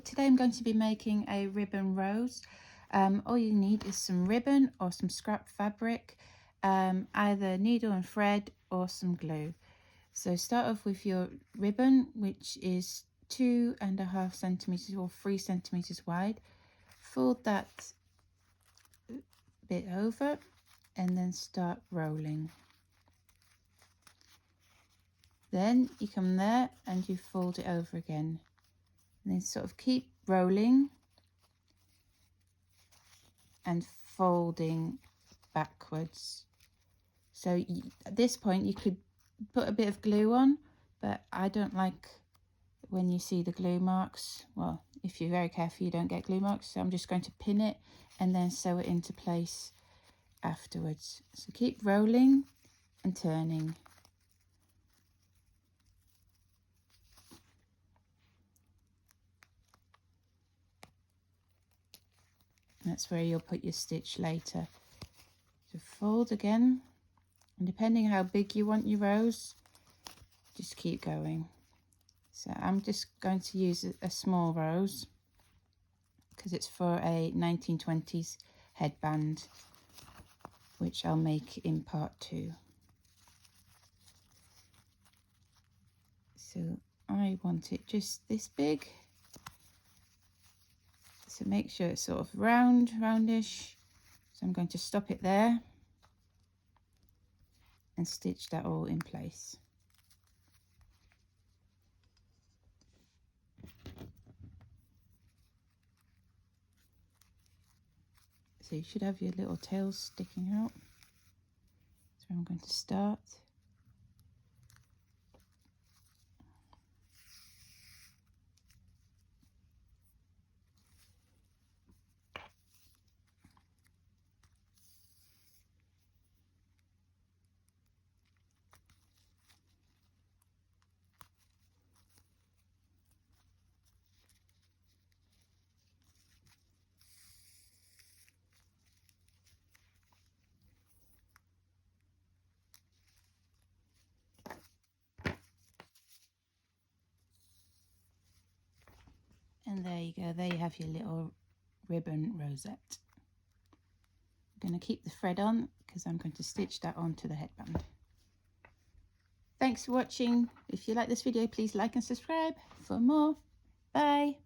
today I'm going to be making a ribbon rose. All you need is some ribbon or some scrap fabric, either needle and thread or some glue. So start off with your ribbon, which is 2.5 centimeters or 3 centimeters wide. Fold that bit over and then start rolling. Then you come there and you fold it over again. And then sort of keep rolling and folding backwards. So at this point you could put a bit of glue on, but I don't like when you see the glue marks. Well, if you're very careful you don't get glue marks, so I'm just going to pin it and then sew it into place afterwards. So keep rolling and turning. That's where you'll put your stitch later. So fold again, and depending how big you want your rose, just keep going. So I'm just going to use a small rose because it's for a 1920s headband, which I'll make in part 2. So I want it just this big. So make sure it's sort of roundish. So I'm going to stop it there and stitch that all in place. So you should have your little tails sticking out. So I'm going to start. And there you go, there you have your little ribbon rosette. I'm going to keep the thread on because I'm going to stitch that onto the headband. Thanks for watching. If you like this video, please like and subscribe for more. Bye.